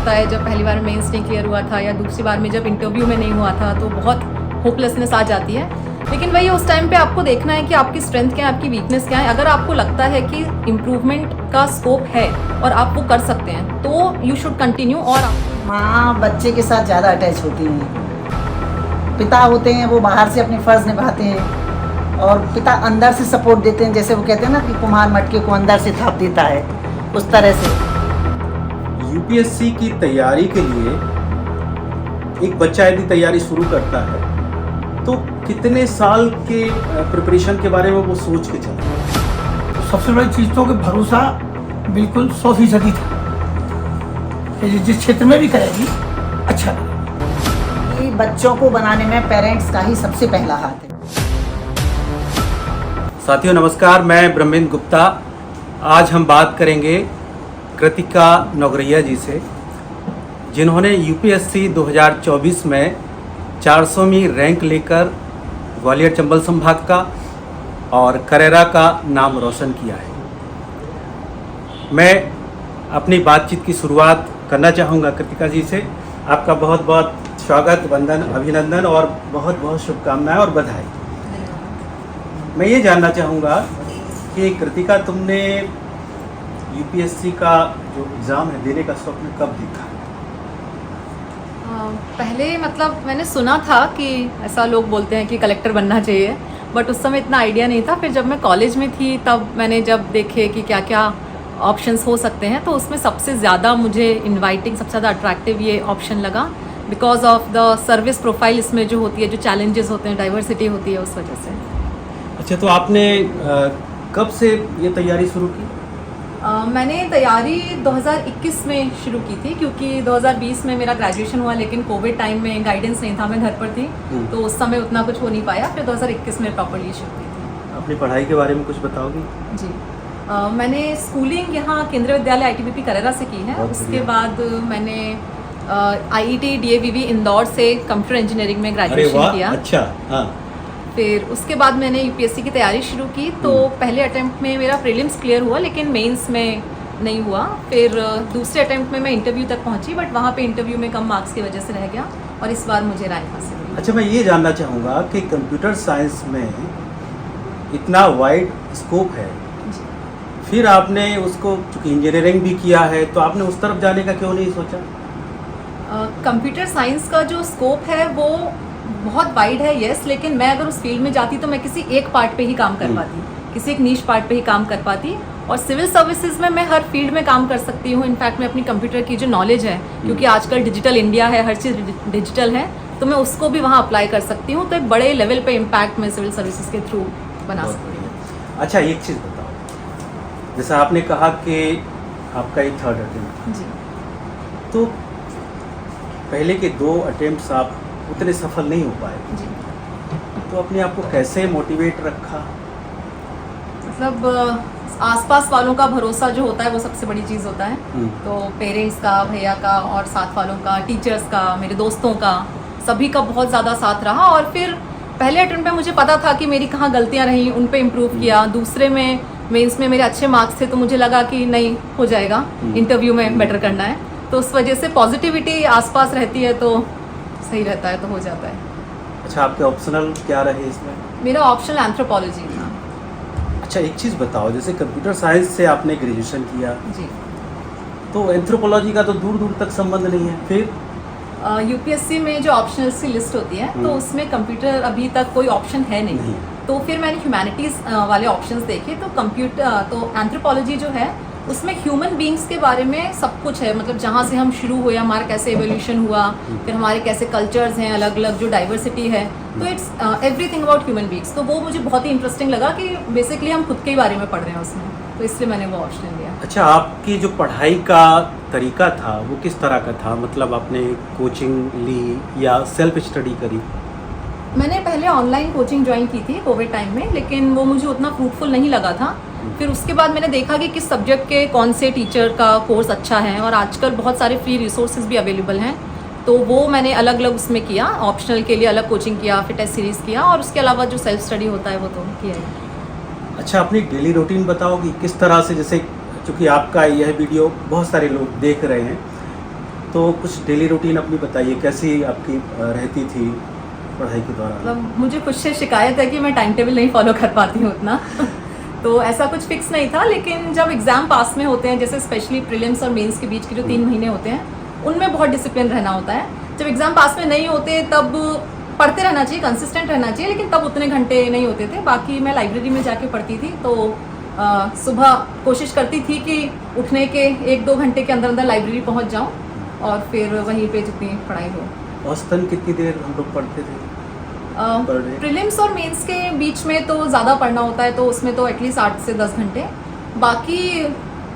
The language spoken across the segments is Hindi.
लगता है जब पहली बार मेंस नहीं क्लियर हुआ था या दूसरी बार में जब इंटरव्यू में नहीं हुआ था तो बहुत होपलेसनेस आ जाती है। लेकिन वही उस टाइम पे आपको देखना है कि आपकी स्ट्रेंथ क्या है, आपकी वीकनेस क्या है। अगर आपको लगता है कि इम्प्रूवमेंट का स्कोप है और आप वो कर सकते हैं तो यू शुड कंटिन्यू। और माँ बच्चे के साथ ज़्यादा अटैच होती हैं। पिता होते हैं वो बाहर से अपने फ़र्ज़ निभाते हैं और पिता अंदर से सपोर्ट देते हैं, जैसे वो कहते हैं ना कि कुम्हार मटके को अंदर से थाप देता है, उस तरह से। यूपीएससी की तैयारी के लिए एक बच्चा यदि तैयारी शुरू करता है तो कितने साल के प्रिपरेशन के बारे में वो सोच के चलता है? सबसे बड़ी चीज़ तो कि भरोसा बिल्कुल 100% था कि जिस क्षेत्र में भी करेगी अच्छा करेगी। ये बच्चों को बनाने में पेरेंट्स का ही सबसे पहला हाथ है। साथियों नमस्कार, मैं ब्रह्मेंद्र गुप्ता। आज हम बात करेंगे कृतिका नौगरिया जी से, जिन्होंने यूपीएससी 2024 में 400वीं रैंक लेकर ग्वालियर चंबल संभाग का और करेरा का नाम रोशन किया है। मैं अपनी बातचीत की शुरुआत करना चाहूँगा कृतिका जी से। आपका बहुत बहुत स्वागत, वंदन, अभिनंदन और बहुत बहुत शुभकामनाएं और बधाई। मैं ये जानना चाहूँगा कि कृतिका, तुमने यूपीएससी का जो एग्ज़ाम है देने का स्वप्न कब देखा? पहले मतलब मैंने सुना था कि ऐसा लोग बोलते हैं कि कलेक्टर बनना चाहिए, बट उस समय इतना आइडिया नहीं था। फिर जब मैं कॉलेज में थी तब मैंने जब देखे कि क्या क्या ऑप्शंस हो सकते हैं तो उसमें सबसे ज़्यादा मुझे इनवाइटिंग, सबसे ज़्यादा अट्रैक्टिव ये ऑप्शन लगा because of the service profile इसमें जो होती है, जो चैलेंजेस होते हैं, डाइवर्सिटी होती है, उस वजह से। अच्छा, तो आपने कब से ये तैयारी शुरू की? मैंने तैयारी 2021 में शुरू की थी क्योंकि 2020 में मेरा ग्रेजुएशन हुआ, लेकिन कोविड टाइम में गाइडेंस नहीं था, मैं घर पर थी तो उस समय उतना कुछ हो नहीं पाया। फिर 2021 में प्रॉपर्ली शुरू की थी। अपनी पढ़ाई के बारे में कुछ बताओगी? जी, मैंने स्कूलिंग यहाँ केंद्रीय विद्यालय आईटीबीपी करेरा से की है। उसके बाद मैंने आईईटी डीएवीवी इंदौर से कंप्यूटर इंजीनियरिंग में ग्रेजुएशन किया। अच्छा, हाँ। फिर उसके बाद मैंने यूपीएससी की तैयारी शुरू की तो पहले अटेम्प्ट में मेरा प्रीलिम्स क्लियर हुआ लेकिन मेंस में नहीं हुआ। फिर दूसरे अटेम्प्ट में मैं इंटरव्यू तक पहुंची, बट वहाँ पे इंटरव्यू में कम मार्क्स की वजह से रह गया और इस बार मुझे रैंक हासिल हुई। अच्छा, मैं ये जानना चाहूँगा कि कंप्यूटर साइंस में इतना वाइड स्कोप है, फिर आपने उसको, चूँकि इंजीनियरिंग भी किया है, तो आपने उस तरफ जाने का क्यों नहीं सोचा? कंप्यूटर साइंस का जो स्कोप है वो बहुत वाइड है, यस, लेकिन मैं अगर उस फील्ड में जाती तो मैं किसी एक पार्ट पे ही काम कर पाती, किसी एक नीश पार्ट पे ही काम कर पाती। और सिविल सर्विसेज में मैं हर फील्ड में काम कर सकती हूँ। इनफैक्ट मैं अपनी कंप्यूटर की जो नॉलेज है, क्योंकि आजकल डिजिटल इंडिया है, हर चीज़ डिजिटल है, तो मैं उसको भी वहाँ अप्लाई कर सकती हूँ। तो एक बड़े लेवल पे इम्पैक्ट मैं सिविल सर्विसेज के थ्रू बना सकती हूँ। अच्छा, एक चीज़ बताओ, जैसा आपने कहा कि आपका ये थर्ड अटेम्प्ट, जी, तो पहले के 2 अटेम्प्ट्स आप उतने सफल नहीं हो पाए, जी। तो अपने आप को कैसे मोटिवेट रखा? मतलब आसपास वालों का भरोसा जो होता है वो सबसे बड़ी चीज़ होता है। तो पेरेंट्स का, भैया का और साथ वालों का, टीचर्स का, मेरे दोस्तों का, सभी का बहुत ज़्यादा साथ रहा। और फिर पहले अटेम्प्ट में मुझे पता था कि मेरी कहाँ गलतियाँ रहीं, उन पे इम्प्रूव किया। दूसरे में मेंस में मेरे अच्छे मार्क्स थे तो मुझे लगा कि नहीं, हो जाएगा, इंटरव्यू में बेटर करना है। तो उस वजह से पॉजिटिविटी आसपास रहती है तो सही रहता है, तो हो जाता है। अच्छा, आपके ऑप्शनल क्या रहे इसमें? मेरा ऑप्शनल एंथ्रोपोलॉजी था। अच्छा, एक चीज़ बताओ, जैसे कंप्यूटर साइंस से आपने ग्रेजुएशन किया, जी, तो एंथ्रोपोलॉजी का तो दूर दूर तक संबंध नहीं है, फिर? यूपीएससी में जो ऑप्शनल्स की लिस्ट होती है तो उसमें कंप्यूटर अभी तक कोई ऑप्शन है नहीं। तो फिर मैंने ह्यूमैनिटीज़ वाले ऑप्शंस देखे तो एंथ्रोपोलॉजी जो है उसमें ह्यूमन बींग्स के बारे में सब कुछ है। मतलब जहाँ से हम शुरू हुए, हमारा कैसे एवोल्यूशन हुआ, फिर हमारे कैसे कल्चर्स हैं, अलग अलग जो डाइवर्सिटी है, तो it's everything about human beings. तो वो मुझे बहुत ही इंटरेस्टिंग लगा कि बेसिकली हम खुद के ही बारे में पढ़ रहे हैं उसमें, तो इसलिए मैंने वो ऑप्शन लिया। अच्छा, आपकी जो पढ़ाई का तरीका था वो किस तरह का था? मतलब आपने कोचिंग ली या सेल्फ स्टडी करी? मैंने पहले ऑनलाइन कोचिंग ज्वाइन की थी कोविड टाइम में, लेकिन वो मुझे उतना फ्रूटफुल नहीं लगा था। फिर उसके बाद मैंने देखा कि किस सब्जेक्ट के कौन से टीचर का कोर्स अच्छा है, और आजकल बहुत सारे फ्री रिसोर्सेज भी अवेलेबल हैं, तो वो मैंने अलग अलग उसमें किया। ऑप्शनल के लिए अलग कोचिंग किया, फिर टेस्ट सीरीज़ किया, और उसके अलावा जो सेल्फ स्टडी होता है वो तो किया है। अच्छा, अपनी डेली रूटीन बताओगी किस तरह से? जैसे चूँकि आपका यह वीडियो बहुत सारे लोग देख रहे हैं, तो कुछ डेली रूटीन अपनी बताइए, कैसी आपकी रहती थी पढ़ाई के दौरान? मतलब मुझे खुद से शिकायत है कि मैं टाइम टेबल नहीं फॉलो कर पाती हूँ उतना तो ऐसा कुछ फिक्स नहीं था, लेकिन जब एग्ज़ाम पास में होते हैं, जैसे स्पेशली प्रीलिम्स और मेंस के बीच के जो 3 महीने होते हैं, उनमें बहुत डिसिप्लिन रहना होता है। जब एग्ज़ाम पास में नहीं होते तब पढ़ते रहना चाहिए, कंसिस्टेंट रहना चाहिए, लेकिन तब उतने घंटे नहीं होते थे। बाकी मैं लाइब्रेरी में जाके पढ़ती थी, तो सुबह कोशिश करती थी कि उठने के 1-2 घंटे के अंदर अंदर लाइब्रेरी पहुँच जाऊँ और फिर वहीं पे जितनी पढ़ाई हो। औसतन कितनी देर हम लोग पढ़ते थे पर डे? प्रीलिम्स और मेंस के बीच में तो ज़्यादा पढ़ना होता है, तो उसमें तो एटलीस्ट 8 से 10 घंटे। बाकी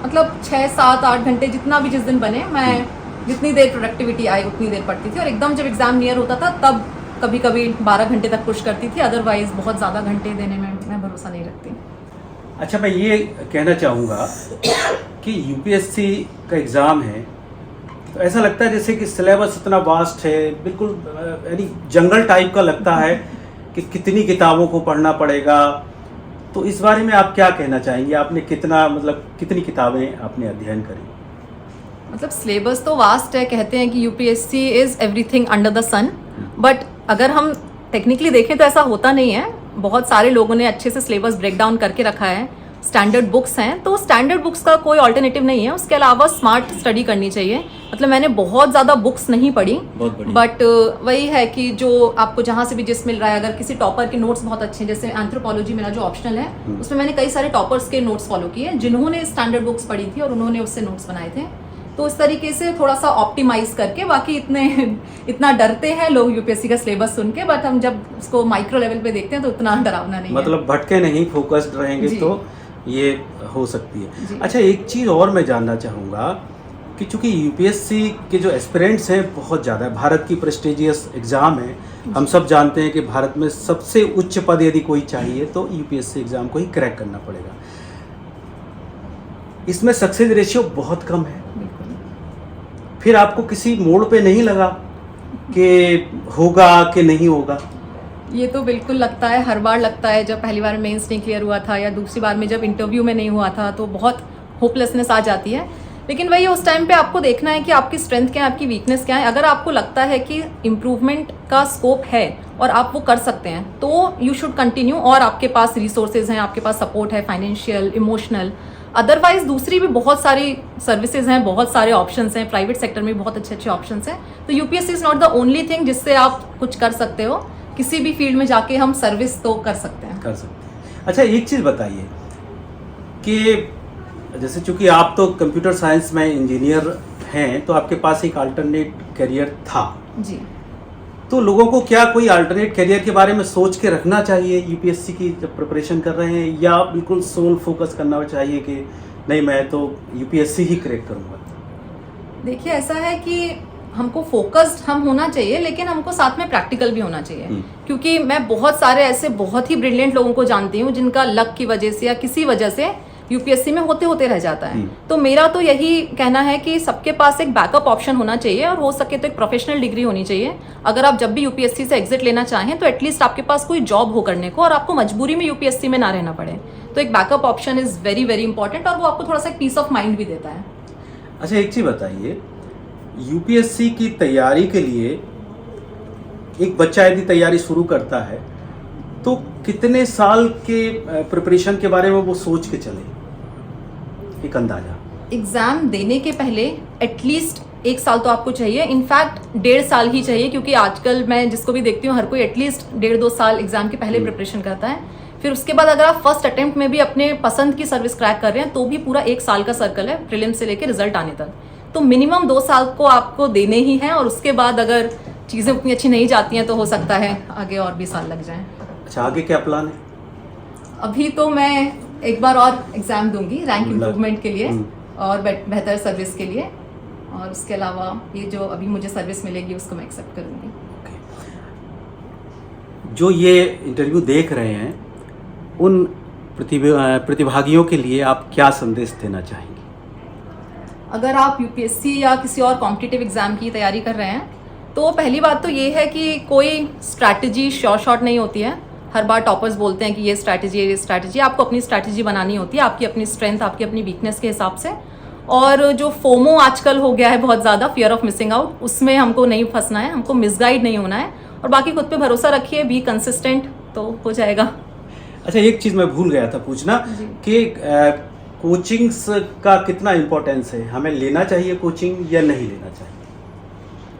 मतलब 6, 7, 8 घंटे जितना भी जिस दिन बने, मैं जितनी देर प्रोडक्टिविटी आई उतनी देर पढ़ती थी। और एकदम जब एग्ज़ाम नियर होता था तब कभी कभी 12 घंटे तक पुश करती थी, अदरवाइज बहुत ज़्यादा घंटे देने में मैं भरोसा नहीं रखती। अच्छा, मैं ये कहना चाहूँगा कि यूपीएससी का एग्ज़ाम है तो ऐसा लगता है जैसे कि सिलेबस इतना वास्ट है, बिल्कुल यानी जंगल टाइप का लगता है कि कितनी किताबों को पढ़ना पड़ेगा। तो इस बारे में आप क्या कहना चाहेंगे? आपने कितनी किताबें आपने अध्ययन करी? मतलब सिलेबस तो वास्ट है, कहते हैं कि UPSC is everything under the sun, but अगर हम टेक्निकली देखें तो ऐसा होता नहीं है। बहुत सारे लोगों ने अच्छे से सिलेबस ब्रेक डाउन करके रखा है, स्टैंडर्ड बुक्स हैं, तो स्टैंडर्ड बुक्स का कोई ऑल्टरनेटिव नहीं है। उसके अलावा स्मार्ट स्टडी करनी चाहिए। मतलब मैंने बहुत ज़्यादा बुक्स नहीं पढ़ी, बट वही है कि जो आपको जहाँ से भी जिस मिल रहा है, अगर किसी टॉपर के नोट्स बहुत अच्छे हैं, जैसे एंथ्रोपोलॉजी मेरा जो ऑप्शनल है उसमें मैंने कई सारे टॉपर्स के नोट्स फॉलो किए जिन्होंने स्टैंडर्ड बुक्स पढ़ी थी और उन्होंने उससे नोट्स बनाए थे। तो इस तरीके से थोड़ा सा ऑप्टिमाइज करके, बाकी इतना डरते हैं लोग यूपीएससी का सिलेबस सुन के, बट हम जब उसको माइक्रो लेवल पे देखते हैं तो उतना डरावना नहीं है। मतलब भटके नहीं, फोकस्ड रहेंगे तो ये हो सकती है। अच्छा, एक चीज़ और मैं जानना चाहूँगा कि चूंकि यूपीएससी के जो एस्पिरेंट्स हैं बहुत ज़्यादा है, भारत की प्रेस्टिजियस एग्ज़ाम है, हम सब जानते हैं कि भारत में सबसे उच्च पद यदि कोई चाहिए तो यूपीएससी एग्ज़ाम को ही क्रैक करना पड़ेगा। इसमें सक्सेस रेशियो बहुत कम है। फिर आपको किसी मोड़ पे नहीं लगा कि होगा कि नहीं होगा? ये तो बिल्कुल लगता है, हर बार लगता है। जब पहली बार मेंस नहीं क्लियर हुआ था या दूसरी बार में जब इंटरव्यू में नहीं हुआ था तो बहुत होपलेसनेस आ जाती है। लेकिन वही उस टाइम पे आपको देखना है कि आपकी स्ट्रेंथ क्या है, आपकी वीकनेस क्या है। अगर आपको लगता है कि इम्प्रूवमेंट का स्कोप है और आप वो कर सकते हैं तो यू शुड कंटिन्यू, और आपके पास रिसोर्सेज हैं, आपके पास सपोर्ट है, फाइनेंशियल, इमोशनल। अदरवाइज दूसरी भी बहुत सारी सर्विसेज हैं, बहुत सारे ऑप्शंस हैं, प्राइवेट सेक्टर में बहुत अच्छे अच्छे ऑप्शंस हैं। तो UPSC is not the only thing जिससे आप कुछ कर सकते हो। किसी भी फील्ड में जाके हम सर्विस तो कर सकते हैं। अच्छा, एक चीज़ बताइए कि जैसे चूंकि आप तो कंप्यूटर साइंस में इंजीनियर हैं तो आपके पास एक अल्टरनेट करियर था जी, तो लोगों को क्या कोई अल्टरनेट करियर के बारे में सोच के रखना चाहिए यूपीएससी की जब प्रिपरेशन कर रहे हैं, या बिल्कुल सोल फोकस करना चाहिए कि नहीं मैं तो यूपीएससी ही क्रैक करूँगा? देखिए ऐसा है कि हमको फोकस्ड हम होना चाहिए, लेकिन हमको साथ में प्रैक्टिकल भी होना चाहिए। क्योंकि मैं बहुत सारे ऐसे बहुत ही ब्रिलियंट लोगों को जानती हूँ जिनका लक की वजह से या किसी वजह से यूपीएससी में होते होते रह जाता है। तो मेरा तो यही कहना है कि सबके पास एक बैकअप ऑप्शन होना चाहिए, और हो सके तो एक प्रोफेशनल डिग्री होनी चाहिए। अगर आप जब भी यूपीएससी से एग्जिट लेना चाहें तो एटलीस्ट आपके पास कोई जॉब हो करने को, और आपको मजबूरी में यूपीएससी में ना रहना पड़े। तो एक backup option is very very important, और वो आपको थोड़ा सा एक पीस ऑफ माइंड भी देता है। अच्छा, एक चीज़ बताइए, यूपीएससी की तैयारी के लिए एक बच्चा यदि तैयारी शुरू करता है तो कितने साल के प्रिपरेशन के बारे में वो सोच के चले, एक अंदाजा? एग्ज़ाम देने के पहले एटलीस्ट 1 साल तो आपको चाहिए, इनफैक्ट 1.5 साल ही चाहिए, क्योंकि आजकल मैं जिसको भी देखती हूँ हर कोई एटलीस्ट 1.5-2 साल एग्ज़ाम के पहले प्रिपरेशन करता है। फिर उसके बाद अगर आप फर्स्ट अटेम्प्ट में भी अपने पसंद की सर्विस क्रैक कर रहे हैं तो भी पूरा 1 साल का सर्कल है, प्रीलिम से लेकर रिजल्ट आने तक। तो मिनिमम 2 साल को आपको देने ही हैं, और उसके बाद अगर चीज़ें उतनी अच्छी नहीं जाती हैं तो हो सकता है आगे और भी साल लग जाएं। अच्छा, आगे क्या प्लान है? अभी तो मैं एक बार और एग्ज़ाम दूंगी रैंक इम्प्रूवमेंट के लिए और बेहतर सर्विस के लिए, और उसके अलावा ये जो अभी मुझे सर्विस मिलेगी उसको मैं एक्सेप्ट करूंगी। जो ये इंटरव्यू देख रहे हैं उन प्रतिभागियों के लिए आप क्या संदेश देना चाहेंगे? अगर आप यूपीएससी या किसी और कॉम्पिटिटिव एग्ज़ाम की तैयारी कर रहे हैं तो पहली बात तो ये है कि कोई स्ट्रैटेजी श्योर शॉट नहीं होती है। हर बार टॉपर्स बोलते हैं कि ये स्ट्रैटेजी, आपको अपनी स्ट्रैटेजी बनानी होती है, आपकी अपनी स्ट्रेंथ, आपकी अपनी वीकनेस के हिसाब से। और जो फोमो आजकल हो गया है बहुत ज़्यादा, फियर ऑफ मिसिंग आउट, उसमें हमको नहीं फंसना है, हमको मिसगाइड नहीं होना है, और बाकी खुद पे भरोसा रखिए, बी कंसिस्टेंट, तो हो जाएगा। अच्छा, एक चीज़ मैं भूल गया था पूछना कि कोचिंग्स का कितना इम्पोर्टेंस है, हमें लेना चाहिए कोचिंग या नहीं लेना चाहिए?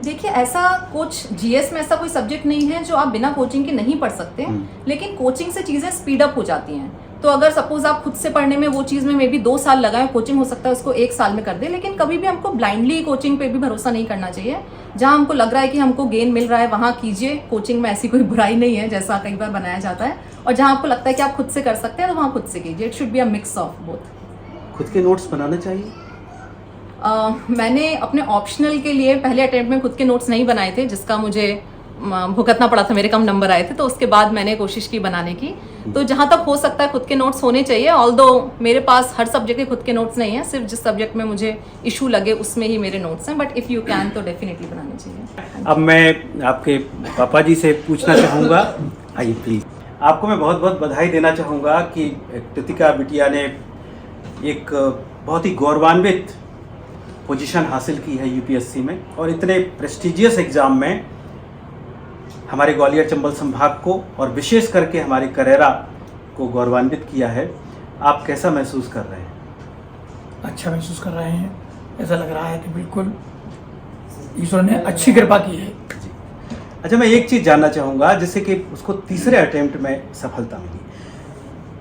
देखिए, ऐसा कुछ जीएस में ऐसा कोई सब्जेक्ट नहीं है जो आप बिना कोचिंग के नहीं पढ़ सकते, लेकिन कोचिंग से चीज़ें स्पीड अप हो जाती हैं। तो अगर सपोज आप खुद से पढ़ने में वो चीज़ में मे बी 2 साल लगाए, कोचिंग हो सकता है उसको 1 साल में कर दे, लेकिन कभी भी हमको ब्लाइंडली कोचिंग पे भी भरोसा नहीं करना चाहिए। जहाँ हमको लग रहा है कि हमको गेन मिल रहा है वहाँ कीजिए, कोचिंग में ऐसी कोई बुराई नहीं है जैसा कई बार बनाया जाता है, और जहाँ आपको लगता है कि आप खुद से कर सकते हैं तो वहाँ खुद से कीजिए। It should be a mix of both. खुद के नोट्स बनाना चाहिए? मैंने अपने ऑप्शनल के लिए पहले अटेम्प्ट में खुद के नोट्स नहीं बनाए थे, जिसका मुझे भुगतना पड़ा था, मेरे कम नंबर आए थे, तो उसके बाद मैंने कोशिश की बनाने की। तो जहाँ तक हो सकता है खुद के नोट्स होने चाहिए, ऑल्दो मेरे पास हर सब्जेक्ट के खुद के नोट्स नहीं हैं, सिर्फ जिस सब्जेक्ट में मुझे इशू लगे उसमें ही मेरे नोट्स हैं, बट इफ़ यू कैन तो डेफिनेटली बनाने चाहिए। अब मैं आपके पापा जी से पूछना चाहूँगा, आइए प्लीज। आपको मैं बहुत बहुत बधाई देना चाहूँगा कि कृतिका बिटिया ने एक बहुत ही गौरवान्वित पोजीशन हासिल की है यूपीएससी में, और इतने प्रेस्टिजियस एग्ज़ाम में हमारे ग्वालियर चंबल संभाग को और विशेष करके हमारे करेरा को गौरवान्वित किया है। आप कैसा महसूस कर रहे हैं? अच्छा महसूस कर रहे हैं। ऐसा लग रहा है कि बिल्कुल ईश्वर ने अच्छी कृपा की है। जी। अच्छा, मैं एक चीज़ जानना चाहूँगा, जैसे कि उसको तीसरे अटेम्प्ट में सफलता मिली,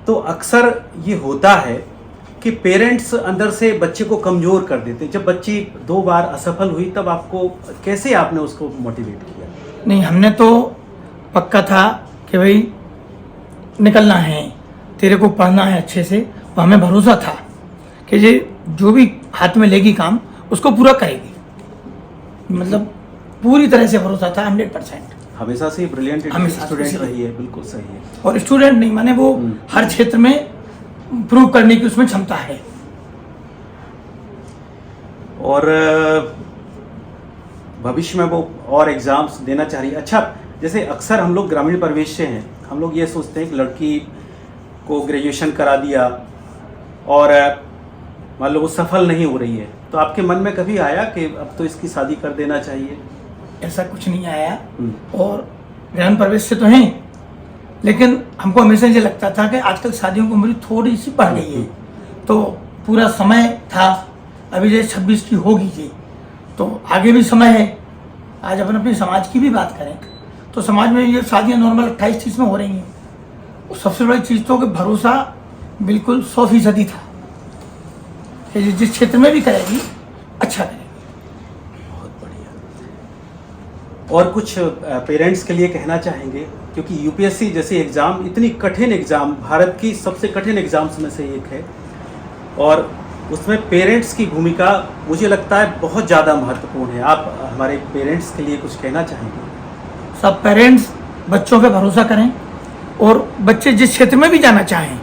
तो अक्सर ये होता है कि पेरेंट्स अंदर से बच्चे को कमज़ोर कर देते। जब बच्ची 2 बार असफल हुई तब आपको कैसे आपने उसको मोटिवेट किया? नहीं, हमने तो पक्का था कि भाई निकलना है, तेरे को पढ़ना है अच्छे से, तो हमें भरोसा था कि ये जो भी हाथ में लेगी काम उसको पूरा करेगी। मतलब पूरी तरह से भरोसा था, 100%। हमेशा से ब्रिलियंट हमेशा स्टूडेंट से। रही है, बिल्कुल सही है। और स्टूडेंट नहीं माने वो हर क्षेत्र में प्रूव करने की उसमें क्षमता है। और भविष्य में वो और एग्ज़ाम्स देना चाह रही है। अच्छा, जैसे अक्सर हम लोग ग्रामीण परिवेश से हैं, हम लोग ये सोचते हैं कि लड़की को ग्रेजुएशन करा दिया और मान लो वो सफल नहीं हो रही है, तो आपके मन में कभी आया कि अब तो इसकी शादी कर देना चाहिए? ऐसा कुछ नहीं आया। और ग्रामीण परिवेश से तो हैं, लेकिन हमको हमेशा ये लगता था कि आजकल शादियों की उम्र थोड़ी सी बढ़ गई है, तो पूरा समय था, अभी जैसे 26 की होगी जी, तो आगे भी समय है। आज अपन अपने समाज की भी बात करें तो समाज में ये शादियाँ नॉर्मल 28-30 में हो रही हैं। और सबसे बड़ी चीज़ तो कि भरोसा बिल्कुल 100% था कि जिस क्षेत्र में भी करेगी अच्छा करेगी। बहुत बढ़िया। और कुछ पेरेंट्स के लिए कहना चाहेंगे, क्योंकि यूपीएससी जैसे एग्ज़ाम इतनी कठिन एग्ज़ाम, भारत की सबसे कठिन एग्ज़ाम्स में से एक है, और उसमें पेरेंट्स की भूमिका मुझे लगता है बहुत ज़्यादा महत्वपूर्ण है। आप हमारे पेरेंट्स के लिए कुछ कहना चाहेंगे? सब पेरेंट्स बच्चों पे भरोसा करें, और बच्चे जिस क्षेत्र में भी जाना चाहें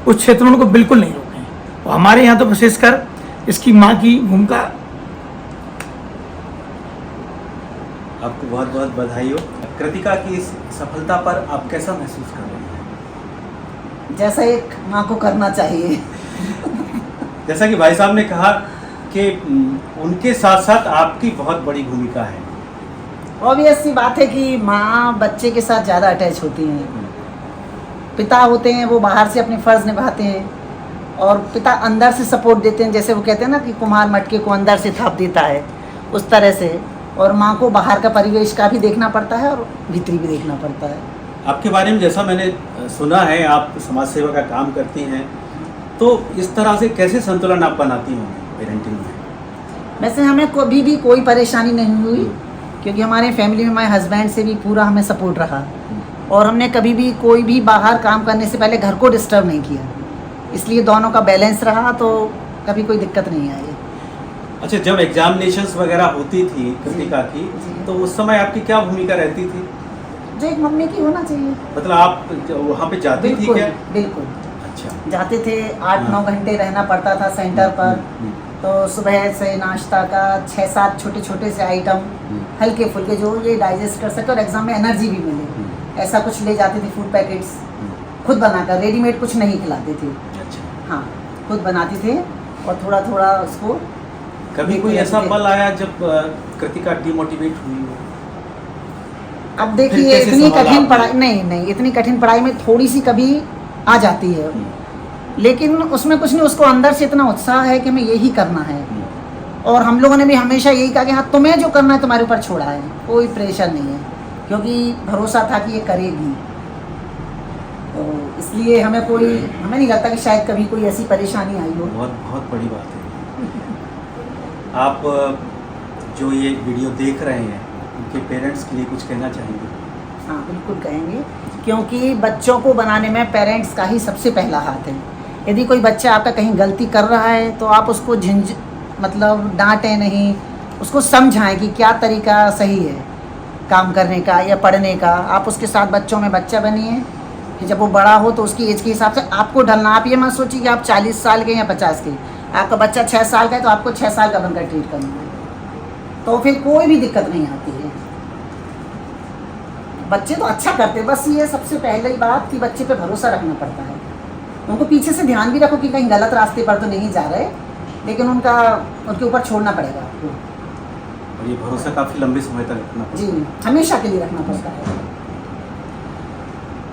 उस क्षेत्र में उनको बिल्कुल नहीं रोकें। और हमारे यहाँ तो विशेषकर इसकी माँ की भूमिका। आपको बहुत बहुत बधाई हो। कृतिका की इस सफलता पर आप कैसा महसूस कर रहे हैं? जैसा एक माँ को करना चाहिए। जैसा कि भाई साहब ने कहा कि उनके साथ साथ आपकी बहुत बड़ी भूमिका है। ऑब्वियस सी बात है कि माँ बच्चे के साथ ज़्यादा अटैच होती हैं। पिता होते हैं वो बाहर से अपने फ़र्ज़ निभाते हैं, और पिता अंदर से सपोर्ट देते हैं, जैसे वो कहते हैं ना कि कुम्हार मटके को अंदर से थाप देता है, उस तरह से। और माँ को बाहर का परिवेश का भी देखना पड़ता है और भीतरी भी देखना पड़ता है। आपके बारे में जैसा मैंने सुना है, आप समाज सेवा का काम करती हैं, तो इस तरह से कैसे संतुलन आप बनाती होंगी पेरेंटिंग में? वैसे हमें कभी भी कोई परेशानी नहीं हुई, क्योंकि हमारे फैमिली में हमारे हस्बैंड से भी पूरा हमें सपोर्ट रहा, और हमने कभी भी कोई भी बाहर काम करने से पहले घर को डिस्टर्ब नहीं किया, इसलिए दोनों का बैलेंस रहा, तो कभी कोई दिक्कत नहीं आई। अच्छा, जब एग्जामिनेशंस वगैरह होती थी कृतिका की, तो उस समय आपकी क्या भूमिका रहती थी? जो एक मम्मी की होना चाहिए। मतलब आप वहाँ पे जाती थी बिल्कुल क्या? बिल्कुल अच्छा। जाते थे, 8-9 घंटे रहना पड़ता था सेंटर पर। तो सुबह से नाश्ता का 6-7 छोटे छोटे से आइटम, हल्के फुल्के, जो ये डाइजेस्ट कर सके और एग्जाम में एनर्जी भी मिले, ऐसा कुछ ले जाते थे। फूड पैकेट्स खुद बनाकर, रेडीमेड कुछ नहीं खिलाते थे। अच्छा। हाँ, खुद बनाते थे। और थोड़ा थोड़ा उसको कभी कोई ऐसा पल आया जब कृतिका डिमोटिवेट हुई हो? अब फिर देखिए कैसे इतनी संभाला कठिन आपने? पढ़ाई नहीं इतनी कठिन पढ़ाई में थोड़ी सी कभी आ जाती है, लेकिन उसमें कुछ नहीं, उसको अंदर से इतना उत्साह है कि हमें यही करना है। और हम लोगों ने भी हमेशा यही कहा कि हाँ तुम्हें जो करना है तुम्हारे ऊपर छोड़ा है, कोई प्रेशर नहीं है, क्योंकि भरोसा था कि ये करेगी। तो इसलिए हमें नहीं लगता कि शायद कभी कोई ऐसी परेशानी आई हो। बहुत बहुत बड़ी बात है। आप जो ये वीडियो देख रहे हैं उनके पेरेंट्स के लिए कुछ कहना चाहेंगे? हाँ बिल्कुल कहेंगे, क्योंकि बच्चों को बनाने में पेरेंट्स का ही सबसे पहला हाथ है। यदि कोई बच्चा आपका कहीं गलती कर रहा है तो आप उसको मतलब डांटें नहीं, उसको समझाएं कि क्या तरीका सही है काम करने का या पढ़ने का। आप उसके साथ बच्चों में बच्चा बनिए कि जब वो बड़ा हो तो उसकी एज के हिसाब से आपको ढलना। आप ये मत सोचिए कि आप 40 साल के या 50 के, आपका बच्चा 6 साल का है तो आपको 6 साल का बनकर ट्रीट करना है, तो फिर कोई भी दिक्कत नहीं आती है। बच्चे तो अच्छा करते हैं, बस ये सबसे पहले बात कि बच्चे पे भरोसा रखना पड़ता है। उनको पीछे से ध्यान भी रखो कि कहीं गलत रास्ते पर तो नहीं जा रहे, लेकिन उनके ऊपर छोड़ना पड़ेगा आपको। और ये भरोसा काफ़ी लंबे समय तक रखना पड़ता है। जी, हमेशा के लिए रखना पड़ता है।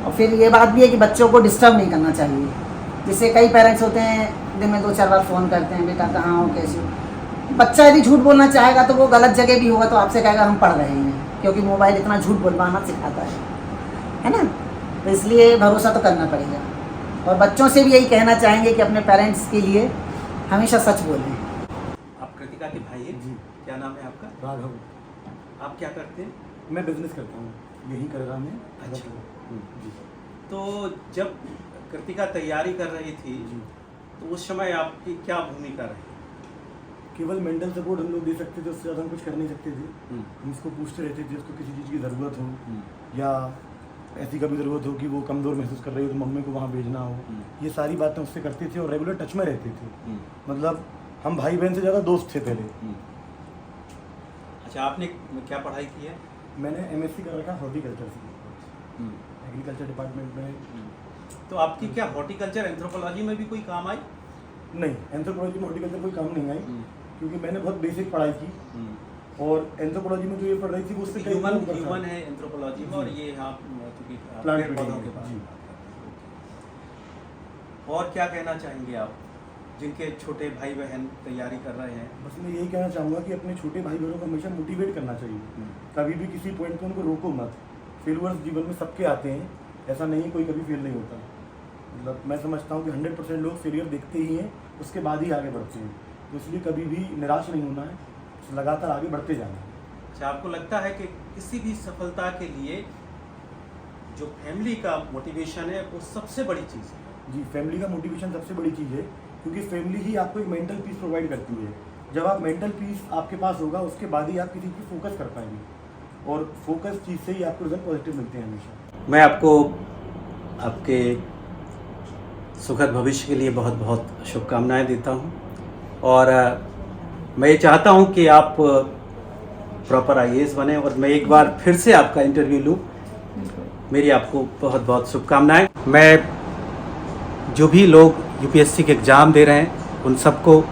और फिर ये बात भी है कि बच्चों को डिस्टर्ब नहीं करना चाहिए। जैसे कई पेरेंट्स होते हैं दिन में 2-4 बार फ़ोन करते हैं, बेटा कहाँ हो, कैसे हो। बच्चा यदि झूठ बोलना चाहेगा तो वो गलत जगह भी होगा तो आपसे कहेगा हम पढ़ रहे हैं, क्योंकि मोबाइल इतना झूठ बोलवाना सिखाता है ना। तो इसलिए भरोसा तो करना पड़ेगा। और बच्चों से भी यही कहना चाहेंगे कि अपने पेरेंट्स के लिए हमेशा सच बोलें। आप कृतिका के भाई हैं? जी। क्या नाम है आपका? राघव। आप क्या करते हैं? मैं बिजनेस करता हूँ यहीं करगा में। अच्छा। जी। तो जब कृतिका तैयारी कर रही थी जी। तो उस समय आपकी क्या भूमिका रही? केवल मेंटल सपोर्ट हम लोग दे सकते थे, उससे ज़्यादा हम कुछ कर नहीं सकते थे। हम उसको पूछते रहते थे, उसको किसी चीज़ की ज़रूरत हो या ऐसी कभी ज़रूरत हो कि वो कमज़ोर महसूस कर रही हो तो मम्मी को वहाँ भेजना हो, ये सारी बातें उससे करते थे और रेगुलर टच में रहते थे। मतलब हम भाई बहन से ज़्यादा दोस्त थे पहले। अच्छा, आपने क्या पढ़ाई की है? मैंने MSc कर रखा हॉर्टिकल्चर से, एग्रीकल्चर डिपार्टमेंट में। तो आपकी क्या हॉर्टिकल्चर एंथ्रोपोलॉजी में भी कोई काम आई? नहीं, एंथ्रोपोलॉजी में हॉर्टिकल्चर कोई काम नहीं आई, क्योंकि मैंने बहुत बेसिक पढ़ाई की। और एंथ्रोपोलॉजी में जो ये पढ़ रही थी वो उससे कहीं ह्यूमन ऊपर था। ह्यूमन है एंथ्रोपोलॉजी में, और जी। ये आप चूंकि प्लांट पेड़ पौधों के ब्रीडिंग, बारे जी। में बात करते हैं। और क्या कहना चाहेंगे आप जिनके छोटे भाई बहन तैयारी कर रहे हैं? बस मैं यही कहना चाहूँगा कि अपने छोटे भाई बहनों को हमेशा मोटिवेट करना चाहिए। कभी भी किसी पॉइंट पे उनको रोको मत। फेलियर्स जीवन में सबके आते हैं, ऐसा नहीं कोई कभी फेल नहीं होता। मतलब मैं समझता हूँ कि 100% लोग फेलियर देखते ही हैं, उसके बाद ही आगे बढ़ते हैं। तो इसलिए कभी भी निराश नहीं होना है, लगातार आगे बढ़ते जाना है। अच्छा, आपको लगता है कि किसी भी सफलता के लिए जो फैमिली का मोटिवेशन है वो सबसे बड़ी चीज़ है? जी, फैमिली का मोटिवेशन सबसे बड़ी चीज़ है, क्योंकि फैमिली ही आपको एक मेंटल पीस प्रोवाइड करती है। जब आप मेंटल पीस आपके पास होगा, उसके बाद ही आप किसी पर फोकस कर पाएंगे, और फोकस चीज़ से ही आपको रिजल्ट पॉजिटिव मिलते हैं हमेशा। मैं आपको आपके सुखद भविष्य के लिए बहुत बहुत शुभकामनाएं देता हूं, और मैं ये चाहता हूं कि आप प्रॉपर IAS बने, और मैं एक बार फिर से आपका इंटरव्यू लूं। मेरी आपको बहुत बहुत शुभकामनाएं। मैं जो भी लोग UPSC के एग्ज़ाम दे रहे हैं उन सबको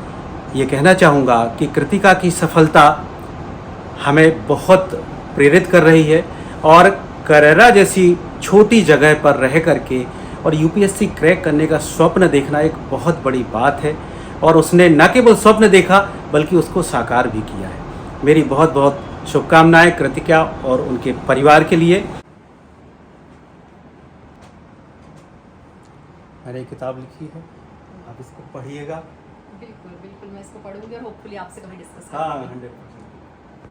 ये कहना चाहूँगा कि कृतिका की सफलता हमें बहुत प्रेरित कर रही है, और करेरा जैसी छोटी जगह पर रह करके और UPSC क्रैक करने का स्वप्न देखना एक बहुत बड़ी बात है, और उसने न केवल स्वप्न देखा बल्कि उसको साकार भी किया है। मेरी बहुत बहुत शुभकामनाएं कृतिका और उनके परिवार के लिए। मैंने किताब लिखी है, आप इसको पढ़िएगा। बिल्कुल बिल्कुल, मैं इसको पढ़ूंगी और होपफुली आपसे कभी डिस्कस हाँ, करूंगी। 100%।